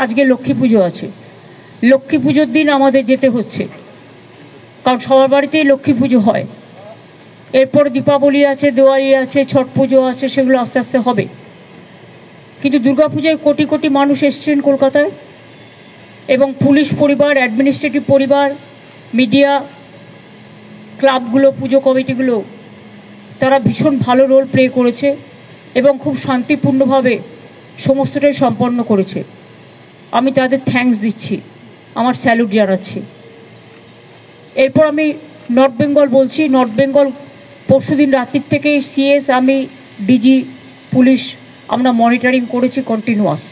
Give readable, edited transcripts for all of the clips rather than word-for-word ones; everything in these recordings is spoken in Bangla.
আজকে লক্ষ্মী পুজো আছে, লক্ষ্মী পুজোর দিন আমাদের যেতে হচ্ছে, কারণ সবার বাড়িতেই লক্ষ্মী পুজো হয়। এরপর দীপাবলি আছে, দিওয়ালি আছে, ছট পুজো আছে, সেগুলো আস্তে আস্তে হবে। কিন্তু দুর্গাপূজায় কোটি কোটি মানুষ এসছেন কলকাতায়, এবং পুলিশ পরিবার, অ্যাডমিনিস্ট্রেটিভ পরিবার, মিডিয়া, ক্লাবগুলো, পুজো কমিটিগুলো, তারা ভীষণ ভালো রোল প্লে করেছে এবং খুব শান্তিপূর্ণভাবে সমস্তটাই সম্পন্ন করেছে। আমি তাদের থ্যাঙ্কস দিচ্ছি, আমার স্যালুট জানাচ্ছি। এরপর আমি নর্থ বেঙ্গল বলছি। নর্থ বেঙ্গল পরশুদিন রাত্রির থেকে সিএস, আমি, ডিজি, পুলিশ আমরা মনিটরিং করেছি কন্টিনিউয়াস।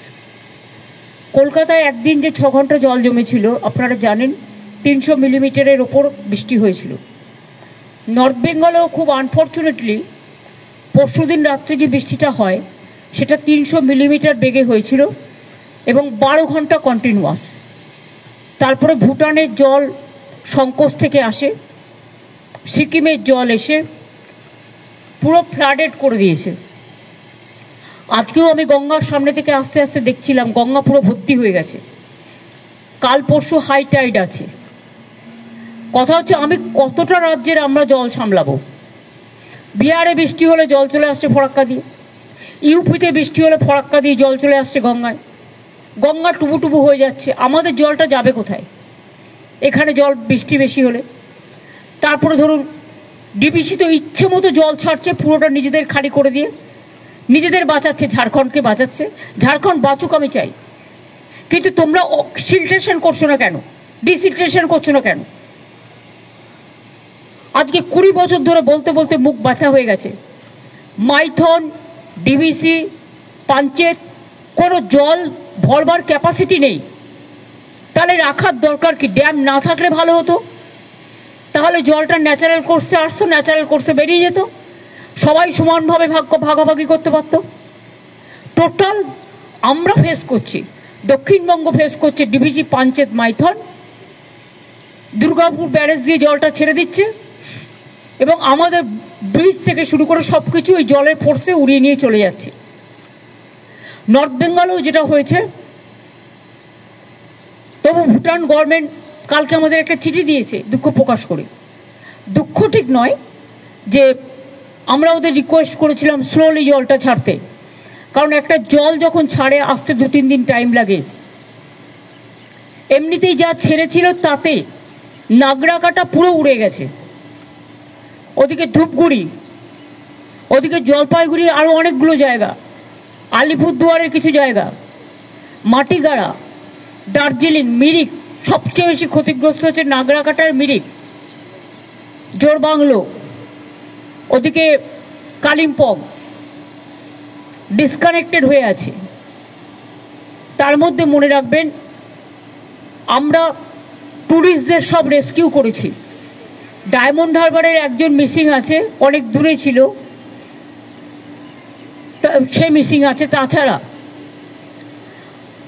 কলকাতায় একদিন যে 6 ঘন্টা জল জমেছিল আপনারা জানেন, 300 মিলিমিটারের ওপর বৃষ্টি হয়েছিল। নর্থ বেঙ্গলেও খুব আনফর্চুনেটলি পরশুদিন রাত্রে যে বৃষ্টিটা হয় সেটা 300 মিলিমিটার বেগে হয়েছিল এবং 12 ঘন্টা কন্টিনিউয়াস। তারপরে ভুটানের জল সংকোচ থেকে আসে, সিকিমের জল এসে পুরো ফ্লাডেড করে দিয়েছে। আজকেও আমি গঙ্গার সামনে থেকে আস্তে আস্তে দেখছিলাম গঙ্গা পুরো ভর্তি হয়ে গেছে। কাল পরশু হাই টাইড আছে। কথা হচ্ছে আমি কতটা রাজ্যের আমরা জল সামলাবো। বিহারে বৃষ্টি হলে জল চলে আসছে ফরাক্কা দিয়ে, ইউপিতে বৃষ্টি হলে ফরাক্কা দিয়ে জল চলে আসছে গঙ্গায়, গঙ্গা টুবু টুবু হয়ে যাচ্ছে। আমাদের জলটা যাবে কোথায় এখানে জল বৃষ্টি বেশি হলে? তারপরে ধরুন ডিবিসি তো ইচ্ছে মতো জল ছাড়ছে, পুরোটা নিজেদের খালি করে দিয়ে নিজেদের বাঁচাচ্ছে, ঝাড়খণ্ডকে বাঁচাচ্ছে। ঝাড়খণ্ড বাঁচুক আমি চাই, কিন্তু তোমরা সিলট্রেশন করছো না কেন? ডিসিলট্রেশন করছো না কেন? আজকে 20 বছর ধরে বলতে বলতে মুখ ব্যথা হয়ে গেছে। মাইথন, ডিবিসি, পাঞ্চেত কোনো জল ভরবার ক্যাপাসিটি নেই। তাহলে রাখার দরকার কি? ড্যাম না থাকলে ভালো হতো, তাহলে জলটা ন্যাচারাল কোর্সে আসতো, ন্যাচারাল কোর্সে বেরিয়ে যেত, সবাই সমানভাবে ভাগাভাগি করতে পারতো। টোটাল আমরা ফেস করছি, দক্ষিণবঙ্গ ফেস করছে ডিবিসি, পাঞ্চেত, মাইথন। দুর্গাপুর ব্যারেজ দিয়ে জলটা ছেড়ে দিচ্ছে এবং আমাদের ব্রিজ থেকে শুরু করে সব কিছু ওই জলের ফোর্সে উড়িয়ে নিয়ে চলে যাচ্ছে। নর্থ বেঙ্গলেও যেটা হয়েছে, তবু ভুটান গভর্নমেন্ট কালকে আমাদের একটা চিঠি দিয়েছে দুঃখ প্রকাশ করে। দুঃখ ঠিক নয়, যে আমরা ওদের রিকোয়েস্ট করেছিলাম স্লোলি জলটা ছাড়তে, কারণ একটা জল যখন ছাড়ে আসতে 2-3 দিন টাইম লাগে। এমনিতেই যা ছেড়েছিল তাতে নাগরাকাটা পুরো উড়ে গেছে, ওদিকে ধূপগুড়ি, ওদিকে জলপাইগুড়ি, আরও অনেকগুলো জায়গা, আলিপুরদুয়ারের কিছু জায়গা, মাটিগাড়া, দার্জিলিং, মিরিক, সবচেয়ে বেশি ক্ষতিগ্রস্ত হচ্ছে নাগরাকাটার মিরিক, জোরবাংলো, ওদিকে কালিম্পং ডিসকানেক্টেড হয়ে আছে। তার মধ্যে মনে রাখবেন আমরা ট্যুরিস্টদের সব রেস্কিউ করেছি। ডায়মন্ড হারবারের একজন মিসিং আছে, অনেক দূরে ছিল, সে মিসিং আছে। তাছাড়া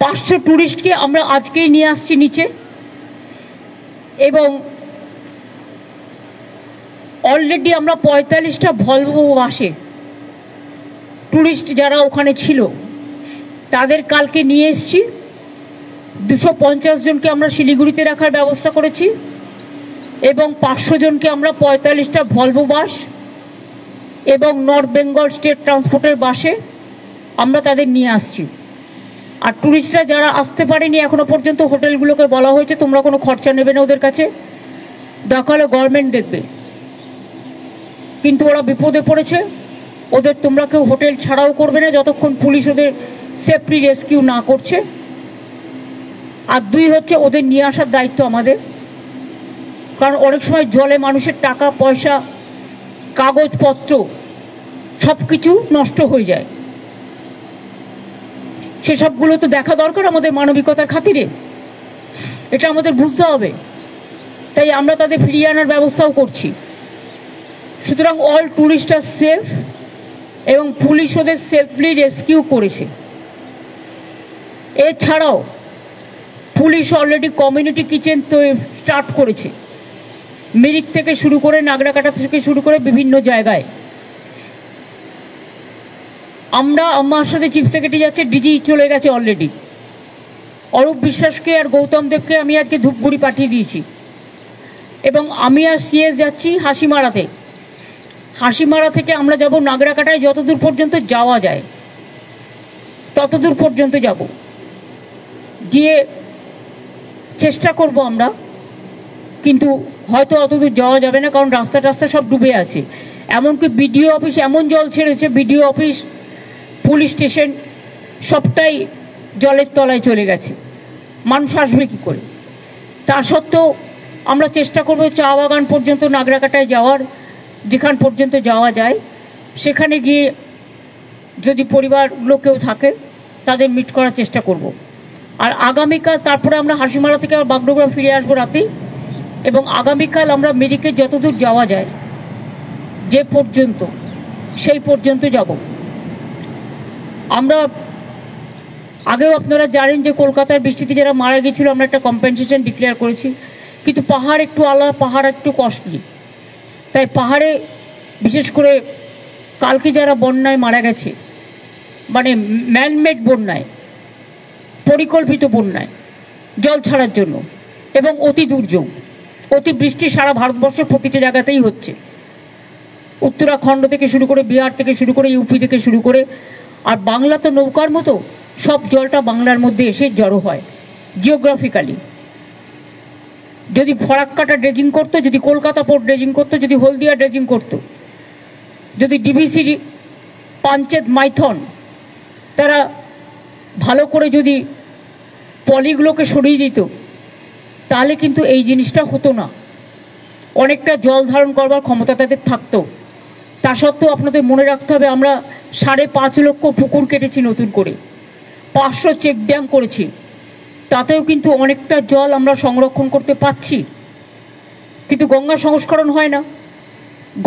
500 ট্যুরিস্টকে আমরা আজকেই নিয়ে আসছি নিচে, এবং অলরেডি আমরা 45টা ভলভো বাসে ট্যুরিস্ট যারা ওখানে ছিল তাদের কালকে নিয়ে এসছি। 250 জনকে আমরা শিলিগুড়িতে রাখার ব্যবস্থা করেছি এবং 500 জনকে আমরা 45টা ভলভো বাস এবং নর্থ বেঙ্গল স্টেট ট্রান্সপোর্টের বাসে আমরা তাদের নিয়ে আসছি। আর ট্যুরিস্টরা যারা আসতে পারেনি এখনো পর্যন্ত, হোটেলগুলোকে বলা হয়েছে তোমরা কোনো খরচা নেবে না ওদের কাছে, দরকার হলে গভর্নমেন্ট দেখবে। কিন্তু ওরা বিপদে পড়েছে, ওদের তোমরা কেউ হোটেল ছাড়াও করবে না যতক্ষণ পুলিশ ওদের সেফলি রেস্কিউ না করছে। আর 2 হচ্ছে ওদের নিয়ে আসার দায়িত্ব আমাদের, কারণ অনেক সময় জলে মানুষের টাকা পয়সা, কাগজপত্র সব কিছু নষ্ট হয়ে যায়, সেসবগুলো তো দেখা দরকার আমাদের মানবিকতার খাতিরে, এটা আমাদের বুঝতে হবে। তাই আমরা তাদের ফিরিয়ে আনার ব্যবস্থাও করছি। সুতরাং অল ট্যুরিস্ট আর সেফ এবং পুলিশ ওদের সেফলি রেস্কিউ করেছে। এছাড়াও পুলিশ অলরেডি কমিউনিটি কিচেন তো স্টার্ট করেছে, মিরিক থেকে শুরু করে নাগরাকাটা থেকে শুরু করে বিভিন্ন জায়গায়। আমার সাথে চিফ সেক্রেটারি যাচ্ছে, ডিজি চলে গেছে অলরেডি। অরূপ বিশ্বাসকে আর গৌতম দেবকে আমি আজকে ধূপগুড়ি পাঠিয়ে দিয়েছি, এবং আমি আর সিএস যাচ্ছি হাসিমারাতে। হাসিমারা থেকে আমরা যাব নাগরাকাটায়, যতদূর পর্যন্ত যাওয়া যায় ততদূর পর্যন্ত যাব, গিয়ে চেষ্টা করব আমরা, কিন্তু হয়তো অতদূর যাওয়া যাবে না, কারণ রাস্তা টাস্তা সব ডুবে আছে। এমনকি বিডিও অফিস এমন জল ছেড়েছে, বিডিও অফিস, পুলিশ স্টেশন সবটাই জলের তলায় চলে গেছে। মানুষ আসবে কী করে? তা সত্ত্বেও আমরা চেষ্টা করব চা বাগান পর্যন্ত নাগরাকাটায় যাওয়ার, যেখান পর্যন্ত যাওয়া যায় সেখানে গিয়ে যদি পরিবারগুলো কেউ থাকে তাদের মিট করার চেষ্টা করব। আর আগামীকাল তারপরে আমরা হাসিমারা থেকে আবার বাগডোগরা ফিরে আসবো রাতেই, এবং আগামীকাল আমরা মেরিকে যতদূর যাওয়া যায়, যে পর্যন্ত সেই পর্যন্ত যাব। আমরা আগেও আপনারা জানেন যে কলকাতার বৃষ্টিতে যারা মারা গিয়েছিল আমরা একটা কম্পেনসেশন ডিক্লেয়ার করেছি, কিন্তু পাহাড় একটু আলাদা, পাহাড় একটু কস্টলি। তাই পাহাড়ে বিশেষ করে কালকে যারা বন্যায় মারা গেছে, মানে ম্যানমেড বন্যায়, পরিকল্পিত বন্যায়, জল ছাড়ার জন্য, এবং অতি দুর্যোগ, অতি বৃষ্টি সারা ভারতবর্ষের প্রতিটি জায়গাতেই হচ্ছে, উত্তরাখণ্ড থেকে শুরু করে, বিহার থেকে শুরু করে, ইউপি থেকে শুরু করে। আর বাংলা তো নৌকার মতো, সব জলটা বাংলার মধ্যে এসে জড়ো হয় জিওগ্রাফিক্যালি। যদি ফরাক্কাটা ড্রেজিং করতো, যদি কলকাতা পোর্ট ড্রেজিং করতো, যদি হলদিয়া ড্রেজিং করতো, যদি ডিভিসি, পাঞ্চেত, মাইথন তারা ভালো করে যদি পলিগুলোকে সরিয়ে দিত, তাহলে কিন্তু এই জিনিসটা হতো না। অনেকটা জল ধারণ করবার ক্ষমতা তাদের থাকতো। তা সত্ত্বেও আপনাদের মনে রাখতে হবে, আমরা 5.5 লক্ষ পুকুর কেটেছি নতুন করে, 500 চেক ড্যাম করেছি, তাতেও কিন্তু অনেকটা জল আমরা সংরক্ষণ করতে পারছি। কিন্তু গঙ্গা সংস্করণ হয় না।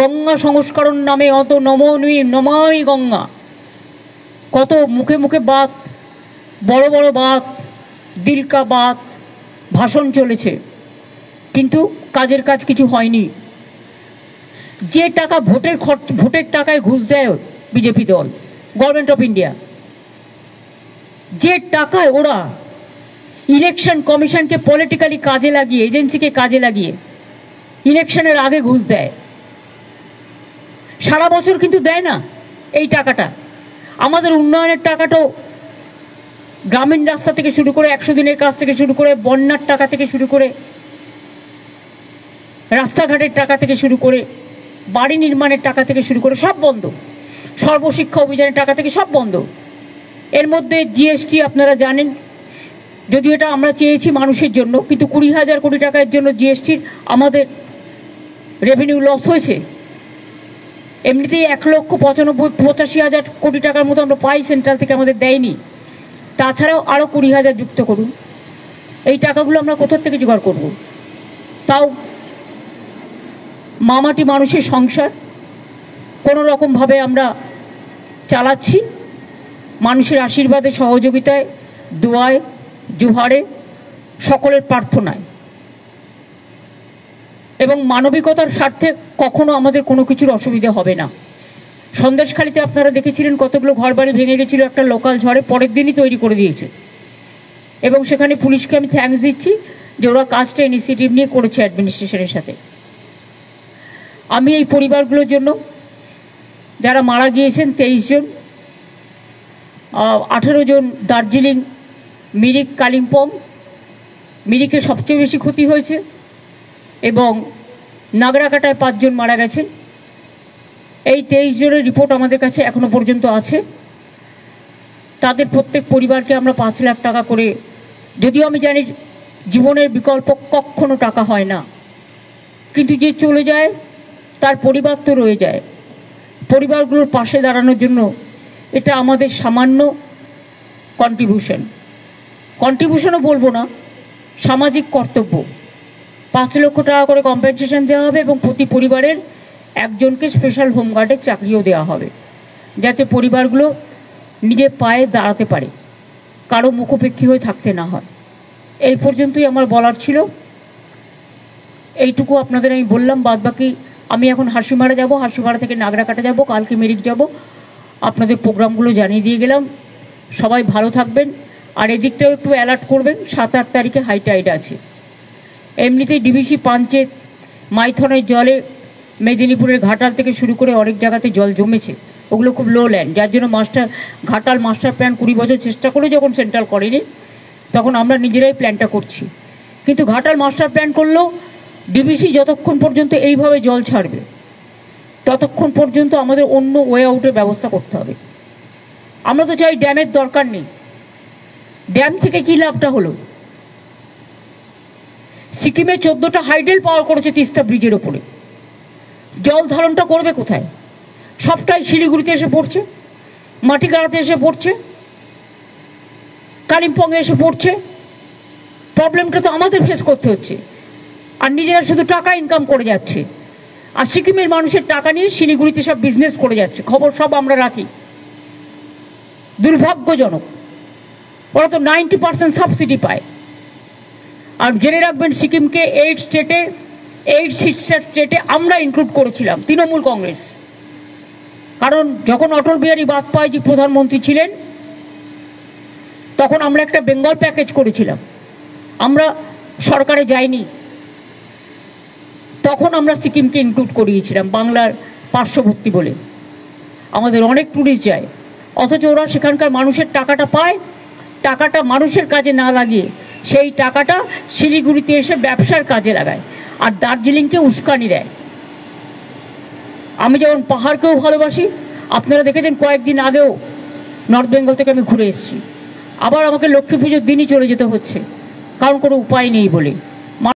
গঙ্গা সংস্করণ নামে অত নমামি গঙ্গা, কত মুখে মুখে বাত, বড় বড় বাত, দিলকা বাত, ভাষণ চলেছে, কিন্তু কাজের কাজ কিছু হয়নি। যে টাকা ভোটের টাকায় ঘুষ দেয় বিজেপি দল, গভর্নমেন্ট অফ ইন্ডিয়া, যে টাকায় ওরা ইলেকশন কমিশনকে পলিটিক্যালি কাজে লাগিয়ে, এজেন্সিকে কাজে লাগিয়ে ইলেকশনের আগে ঘুষ দেয়, সারা বছর কিন্তু দেয় না এই টাকাটা। আমাদের উন্নয়নের টাকাটাও গ্রামীণ রাস্তা থেকে শুরু করে, 100 দিনের কাজ থেকে শুরু করে, বন্যার টাকা থেকে শুরু করে, রাস্তাঘাটের টাকা থেকে শুরু করে, বাড়ি নির্মাণের টাকা থেকে শুরু করে সব বন্ধ, সর্বশিক্ষা অভিযানের টাকা থেকে সব বন্ধ। এর মধ্যে জিএসটি আপনারা জানেন, যদিও এটা আমরা চেয়েছি মানুষের জন্য, কিন্তু 20,000 কোটি টাকার জন্য জিএসটির আমাদের রেভিনিউ লস হয়েছে। এমনিতেই 1,85,000 কোটি টাকার মতো আমরা পাই সেন্ট্রাল থেকে, আমাদের দেয়নি। তাছাড়াও আরও 20,000 যুক্ত করুন। এই টাকাগুলো আমরা কোথা থেকে জোগাড় করব? তাও মামাটি মানুষের সংসার কোনো রকমভাবে আমরা চালাচ্ছি, মানুষের আশীর্বাদে, সহযোগিতায়, দোয়ায়, জোহারে, সকলের প্রার্থনায়, এবং মানবিকতার স্বার্থে কখনো আমাদের কোনো কিছুর অসুবিধা হবে না। সন্দেশখালিতে আপনারা দেখেছিলেন কতগুলো ঘরবাড়ি ভেঙে গেছিল একটা লোকাল ঝড়ে, পরের দিনই তৈরি করে দিয়েছে, এবং সেখানে পুলিশকে আমি থ্যাঙ্কস দিচ্ছি যে ওরা কাজটা ইনিশিয়েটিভ নিয়ে করেছে অ্যাডমিনিস্ট্রেশনের সাথে। আমি এই পরিবারগুলোর জন্য, যারা মারা গিয়েছেন 23 জন, 18 জন দার্জিলিং, মিরিক, কালিম্পং, মিরিকে সবচেয়ে বেশি ক্ষতি হয়েছে, এবং নাগরাকাটায় 5 জন মারা গেছেন। এই 23 জনের রিপোর্ট আমাদের কাছে এখনো পর্যন্ত আছে। তাদের প্রত্যেক পরিবারকে আমরা 5 লাখ টাকা করে, যদিও আমি জানি জীবনের বিকল্প কখনো টাকা হয় না, কিন্তু যে চলে যায় তার পরিবার তো রয়ে যায়। পরিবারগুলোর পাশে দাঁড়ানোর জন্য এটা আমাদের সামান্য কন্ট্রিবিউশনও বলবো না, সামাজিক কর্তব্য। 5 লক্ষ টাকা করে কম্পেনসেশন দেওয়া হবে, এবং প্রতি পরিবারের একজনকে স্পেশাল হোমগার্ডের চাকরিও দেওয়া হবে, যাতে পরিবারগুলো নিজের পায়ে দাঁড়াতে পারে, কারো মুখোপেক্ষী হয়ে থাকতে না হয়। এই পর্যন্তই আমার বলার ছিল, এইটুকু আপনাদের আমি বললাম। বাদবাকি আমি এখন হাসিমারা যাব, হাসিমারা থেকে নাগরাকাটা যাব, কালকে মিরিক যাব, আপনাদের প্রোগ্রামগুলো জানিয়ে দিয়ে গেলাম। সবাই ভালো থাকবেন। আর এদিকটাও একটু অ্যালার্ট করবেন, 7-8 তারিখে হাই টাইড আছে। এমনিতেই ডিভিসি পাঞ্চেত মাইথনের জলে মেদিনীপুরের ঘাটাল থেকে শুরু করে অনেক জায়গাতে জল জমেছে, ওগুলো খুব লো ল্যান্ড, যার জন্য ঘাটাল মাস্টার প্ল্যান 20 বছর চেষ্টা করে যখন সেন্ট্রাল করেনি তখন আমরা নিজেরাই প্ল্যানটা করছি। কিন্তু ঘাটাল মাস্টার প্ল্যান করলেও ডিভিসি যতক্ষণ পর্যন্ত এইভাবে জল ছাড়বে ততক্ষণ পর্যন্ত আমাদের অন্য ওয়ে আউটের ব্যবস্থা করতে হবে। আমরা তো চাই ড্যামের দরকার নেই, ড্যাম থেকে কী লাভটা হলো? সিকিমে 14টা হাইডেল পাওয়ার করেছে তিস্তা ব্রিজের ওপরে, জল ধারণটা করবে কোথায়? সবটাই শিলিগুড়িতে এসে পড়ছে, মাটিগাড়াতে এসে পড়ছে, কালিম্পংয়ে এসে পড়ছে। প্রবলেমটা তো আমাদের ফেস করতে হচ্ছে, আর নিজেরা শুধু টাকা ইনকাম করে যাচ্ছে, আর সিকিমের মানুষের টাকা নিয়ে শিলিগুড়িতে সব বিজনেস করে যাচ্ছে। খবর সব আমরা রাখি, দুর্ভাগ্যজনক। ওরা তো 90% সাবসিডি পায়। আর জেনে রাখবেন, সিকিমকে 8 স্টেটে আমরা ইনক্লুড করেছিলাম, তৃণমূল কংগ্রেস। কারণ যখন অটল বিহারী বাজপেয়ী প্রধানমন্ত্রী ছিলেন তখন আমরা একটা বেঙ্গল প্যাকেজ করেছিলাম, আমরা সরকারে যাইনি, তখন আমরা সিকিমকে ইনক্লুড করিয়েছিলাম বাংলার পার্শ্ববর্তী বলে। আমাদের অনেক ট্যুরিস্ট যায়, অথচ ওরা সেখানকার মানুষের টাকাটা পায়, টাকাটা মানুষের কাজে না লাগিয়ে সেই টাকাটা শিলিগুড়িতে এসে ব্যবসার কাজে লাগায় আর দার্জিলিংকে উস্কানি দেয়। আমি যেমন পাহাড়কেও ভালোবাসি, আপনারা দেখেছেন কয়েকদিন আগেও নর্থ বেঙ্গল থেকে আমি ঘুরে এসেছি, আবার আমাকে লক্ষ্মী পুজোর দিনই চলে যেতে হচ্ছে, কারণ কোনো উপায় নেই বলে।